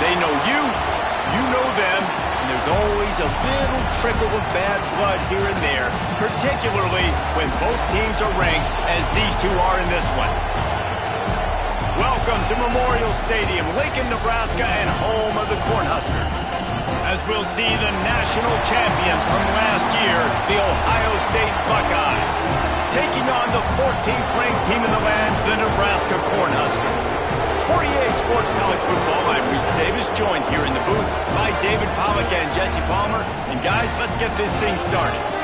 They know you, you know them, and there's always a little trickle of bad blood here and there, particularly when both teams are ranked as these two are in this one. Welcome to Memorial Stadium, Lincoln, Nebraska, and home of the Cornhuskers, as we'll see the national champions from last year, the Ohio State Buckeyes, taking on the 14th ranked team in the land, the Nebraska Cornhuskers. For EA Sports College Football, I'm Reese Davis, joined here in the booth by David Pollack and Jesse Palmer. And guys, let's get this thing started.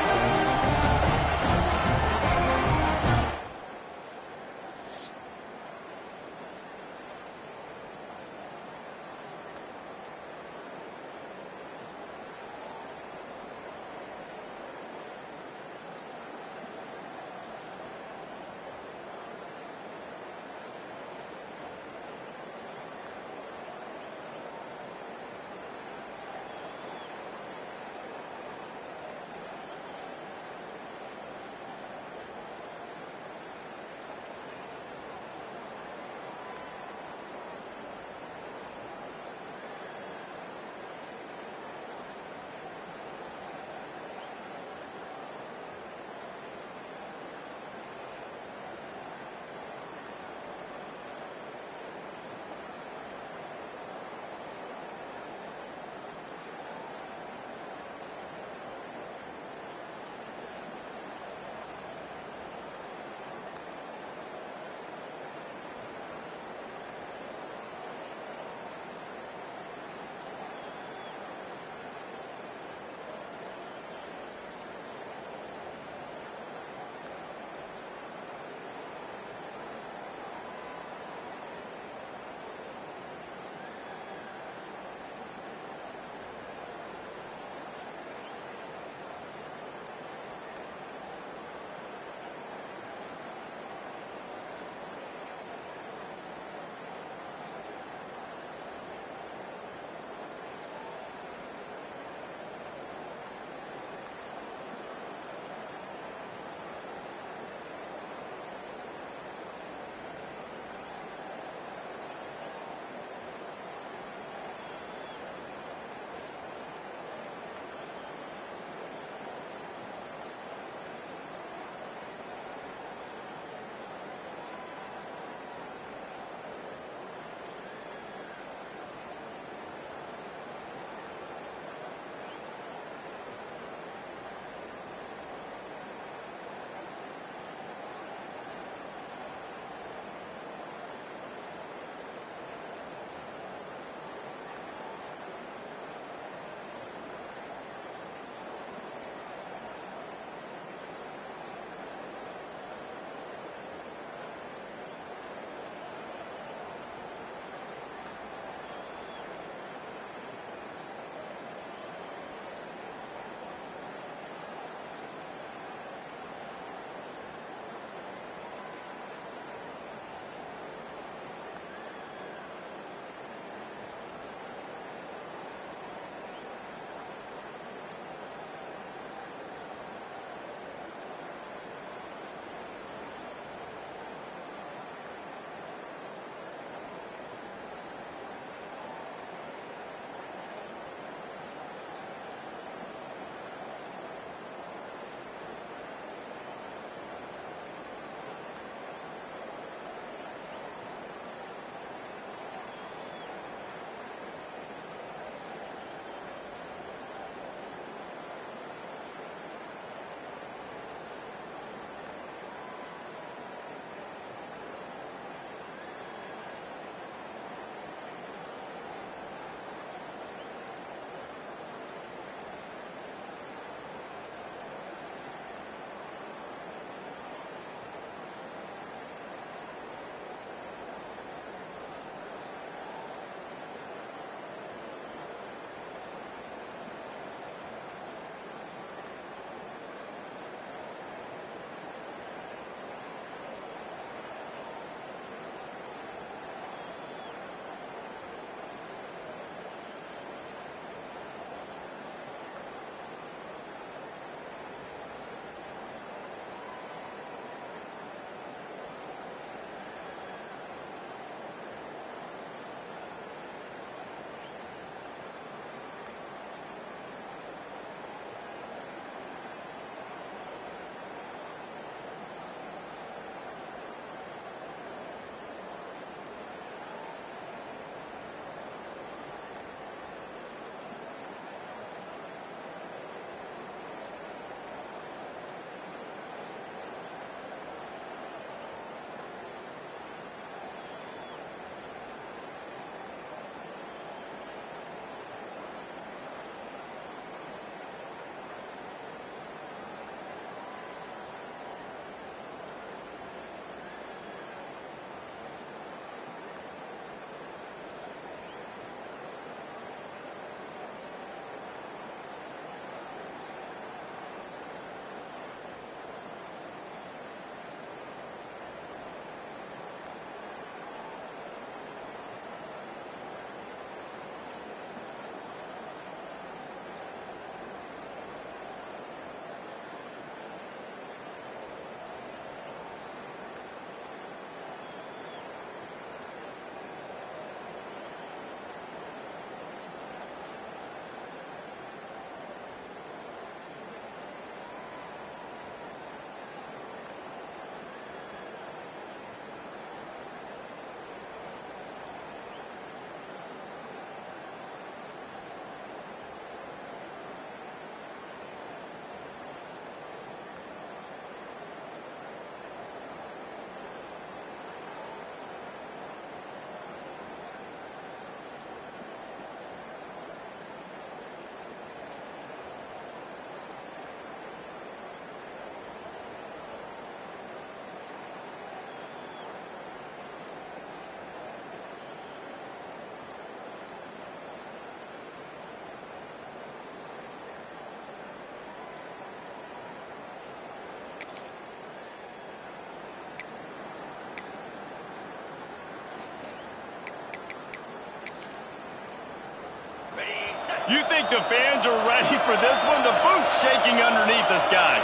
You think the fans are ready for this one? The booth's shaking underneath us, guys.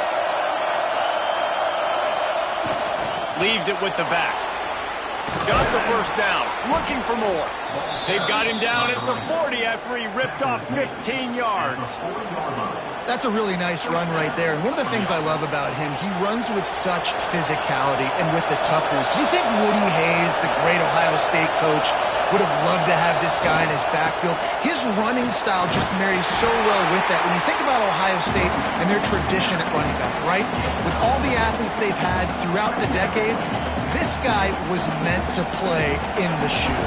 Leaves it with the back. Got the first down. Looking for more. They've got him down at the 40 after he ripped off 15 yards. That's a really nice run right there. And one of the things I love about him, he runs with such physicality and with the toughness. Do you think Woody Hayes, the great Ohio State coach, would have loved to have this guy in his backfield? His running style just marries so well with that. When you think about Ohio State and their tradition at running back, right? With all the athletes they've had throughout the decades, this guy was meant to play in the shoe.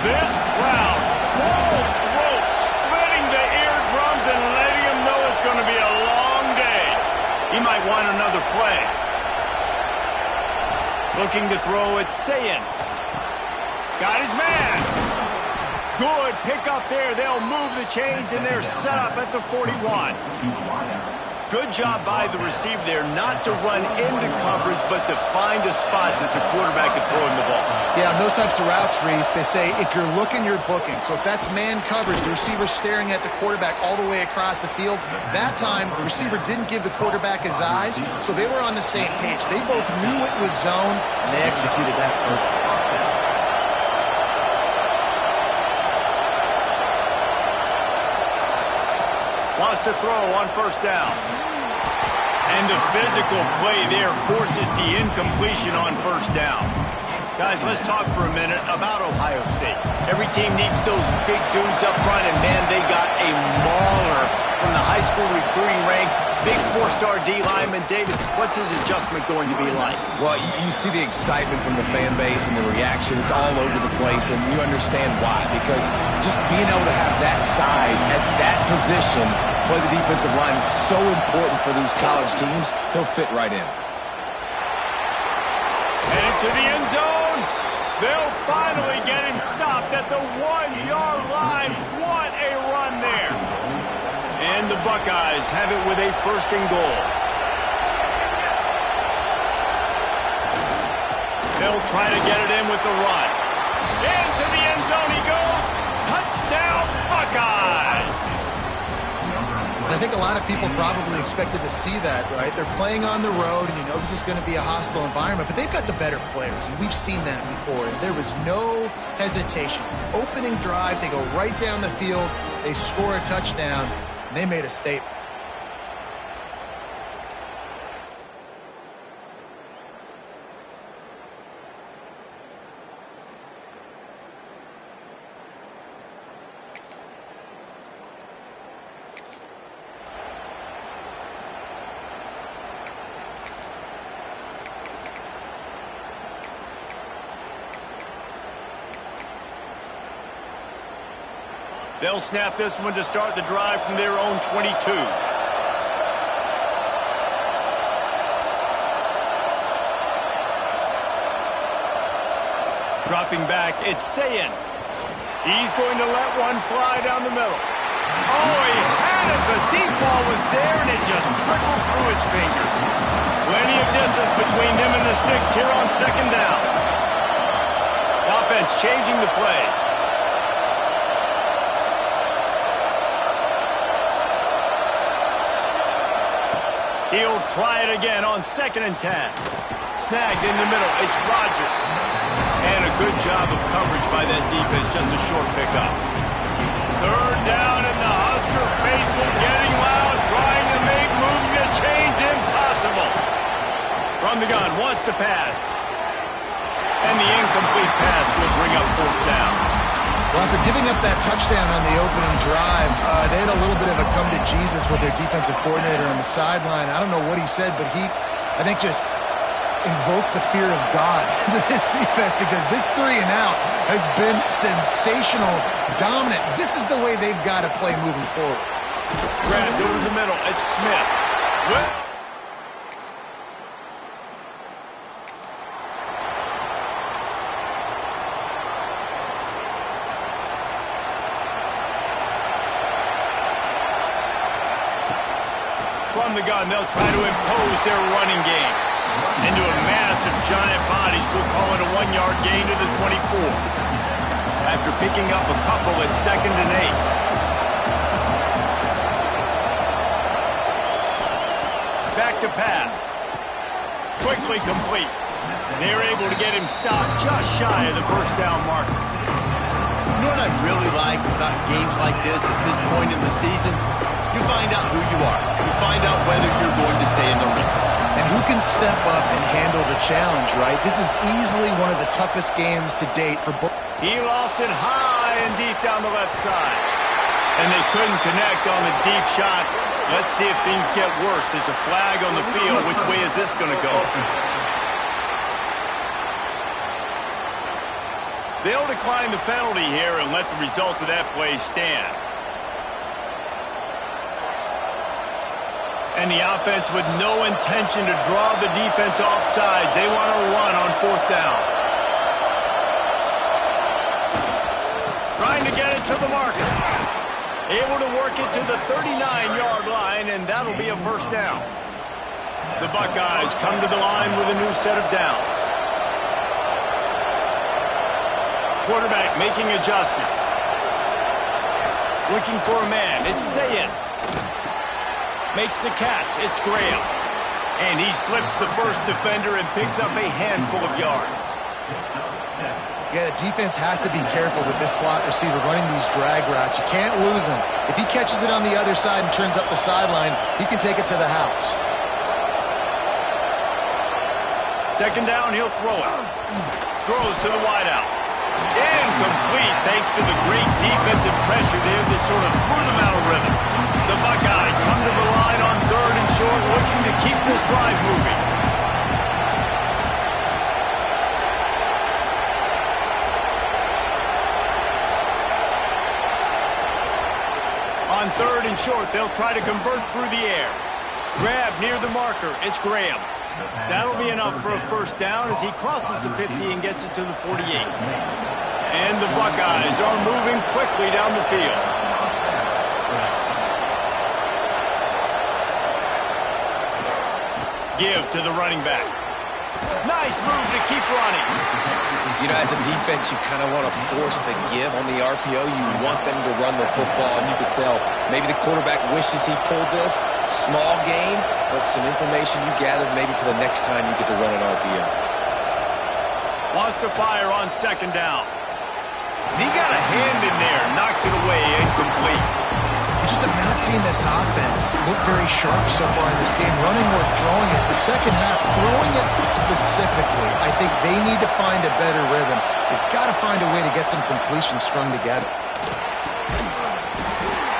This crowd, full throat, splitting the eardrums and letting him know it's going to be a long day. He might want another play. Looking to throw, it's Sayin. Got his man. Good pick up there. They'll move the chains, and they're set up at the 41. Good job by the receiver there not to run into coverage, but to find a spot that the quarterback could throw him the ball. Yeah, on those types of routes, Reese, they say if you're looking, you're booking. So if that's man coverage, the receiver's staring at the quarterback all the way across the field. That time, the receiver didn't give the quarterback his eyes, so they were on the same page. They both knew it was zone, and they executed that perfectly. Wants to throw on first down. And the physical play there forces the incompletion on first down. Guys, let's talk for a minute about Ohio State. Every team needs those big dudes up front, and man, they got a mauler from the high school recruiting ranks. Big four-star D lineman. David, what's his adjustment going to be like? Well, you see the excitement from the fan base and the reaction. It's all over the place, and you understand why. Because just being able to have that size at that position, play the defensive line, is so important for these college teams. He'll fit right in. Headed to the end zone. They'll finally get him stopped at the 1-yard line. What a run there. And the Buckeyes have it with a first and goal. They'll try to get it in with the run. Into the end zone he goes. Touchdown, Buckeyes. And I think a lot of people probably expected to see that, right? They're playing on the road, and you know this is going to be a hostile environment, but they've got the better players, and we've seen that before. And there was no hesitation. Opening drive, they go right down the field, they score a touchdown, and they made a statement. They'll snap this one to start the drive from their own 22. Dropping back, it's Sayin. He's going to let one fly down the middle. Oh, he had it. The deep ball was there, and it just trickled through his fingers. Plenty of distance between him and the sticks here on second down. Offense changing the play. He'll try it again on 2nd and 10. Snagged in the middle. It's Rodgers. And a good job of coverage by that defense. Just a short pickup. Third down, and the Husker faithful getting loud, trying to make moving the chains impossible. From the gun, wants to pass. And the incomplete pass will bring up 4th down. Well, after giving up that touchdown on the opening drive, they had a little bit of a come to Jesus with their defensive coordinator on the sideline. I don't know what he said, but he, I think, just invoked the fear of God into this defense, because this 3 and out has been sensational, dominant. This is the way they've got to play moving forward. Grabbed over the middle. It's Smith. Well, from the gun, they'll try to impose their running game. Into a massive giant bodies, we'll call it a 1-yard gain to the 24. After picking up a couple at 2nd and 8. back to pass. Quickly complete. They're able to get him stopped just shy of the first down marker. You know what I really like about games like this at this point in the season? You find out who you are. You find out whether you're going to stay in the race. And who can step up and handle the challenge, right? This is easily one of the toughest games to date for both. He lost it high and deep down the left side. And they couldn't connect on the deep shot. Let's see if things get worse. There's a flag on the field. Which way is this going to go? They'll decline the penalty here and let the result of that play stand. And the offense with no intention to draw the defense off sides. They want to run on fourth down. Trying to get it to the marker. Able to work it to the 39-yard line, and that'll be a first down. The Buckeyes come to the line with a new set of downs. Quarterback making adjustments. Looking for a man. It's Sayin. Makes the catch. It's Graham. And he slips the first defender and picks up a handful of yards. Yeah, the defense has to be careful with this slot receiver running these drag routes. You can't lose him. If he catches it on the other side and turns up the sideline, he can take it to the house. Second down, he'll throw it. Throws to the wideout. Incomplete thanks to the great defensive pressure there that sort of threw them out of rhythm. The Buckeyes come to the line on third and short, looking to keep this drive moving. On third and short, they'll try to convert through the air. Grab near the marker. It's Graham. That'll be enough for a first down as he crosses the 50 and gets it to the 48. And the Buckeyes are moving quickly down the field. Give to the running back. Nice move to keep running. You know, as a defense, you kind of want to force the give on the RPO. You want them to run the football, and you could tell maybe the quarterback wishes he pulled this. Small game, but some information you gathered maybe for the next time you get to run an RPO. Wants to fire on second down. He got a hand in there, knocks it away, incomplete. We just have not seen this offense look very sharp so far in this game, running or throwing it. The second half, throwing it specifically, I think they need to find a better rhythm. They've got to find a way to get some completions strung together.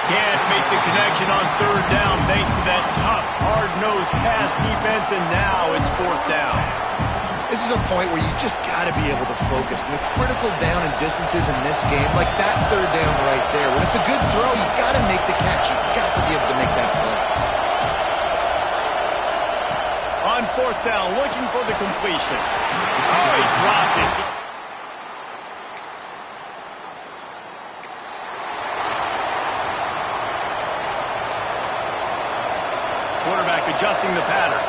Can't make the connection on third down thanks to that tough, hard-nosed pass defense, and now it's fourth down. This is a point where you just got to be able to focus. And the critical down and distances in this game, like that third down right there, when it's a good throw, you got to make the catch. You got to be able to make that play. On fourth down, looking for the completion. Oh, he dropped it. Quarterback adjusting the pattern.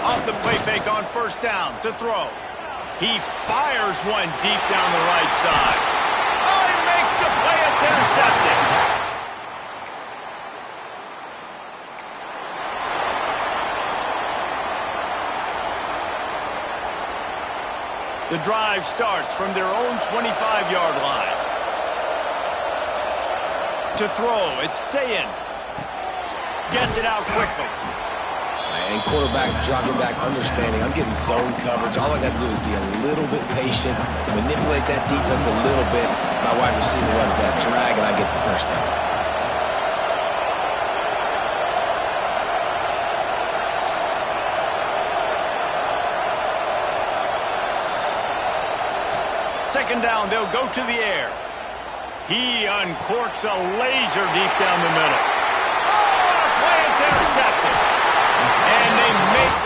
Off the play fake on first down to throw. He fires one deep down the right side. Oh, he makes the play. It's intercepted. The drive starts from their own 25-yard line. To throw, it's Sayin. Gets it out quickly. And quarterback dropping back, understanding, I'm getting zone coverage. All I got to do is be a little bit patient, manipulate that defense a little bit. My wide receiver runs that drag, and I get the first down. Second down, they'll go to the air. He uncorks a laser deep down the middle. Oh, play, it's intercepted. And they make...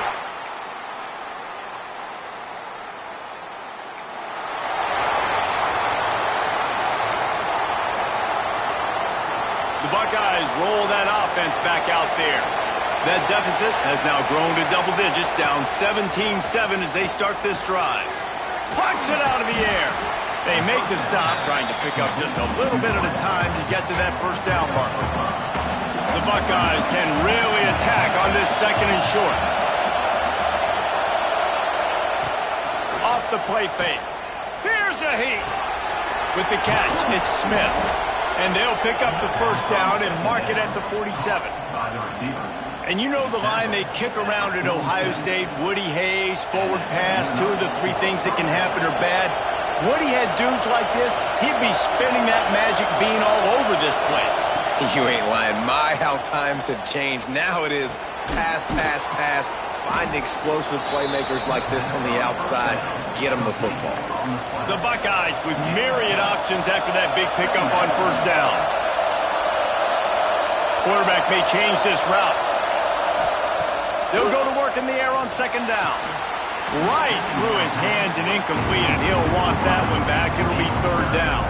The Buckeyes roll that offense back out there. That deficit has now grown to double digits, down 17-7 as they start this drive. Pucks it out of the air. They make the stop, trying to pick up just a little bit at a time to get to that first down marker. The Buckeyes can really attack on this second and short. Off the play fake. Here's a heat. With the catch, it's Smith. And they'll pick up the first down and mark it at the 47. And you know the line they kick around at Ohio State, Woody Hayes, forward pass, 2 of the 3 things that can happen are bad. Woody had dudes like this, he'd be spinning that magic bean all over this place. You ain't lying. My, how times have changed. Now it is pass, pass, pass. Find explosive playmakers like this on the outside. Get them the football. The Buckeyes with myriad options after that big pickup on first down. Quarterback may change this route. They'll go to work in the air on second down. Right through his hands and incomplete, and he'll want that one back. It'll be third down.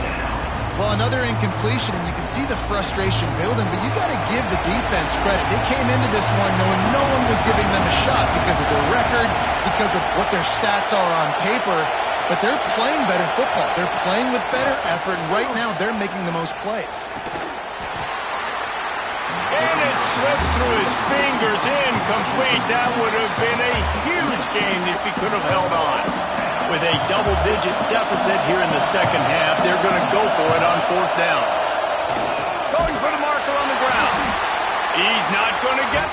Well, another incompletion, and you can see the frustration building, but you got to give the defense credit. They came into this one knowing no one was giving them a shot because of their record, because of what their stats are on paper, but they're playing better football. They're playing with better effort, and right now they're making the most plays. And it slips through his fingers, incomplete. That would have been a huge game if he could have held on. With a double-digit deficit here in the second half, they're going to go for it on fourth down. Going for the marker on the ground. He's not going to get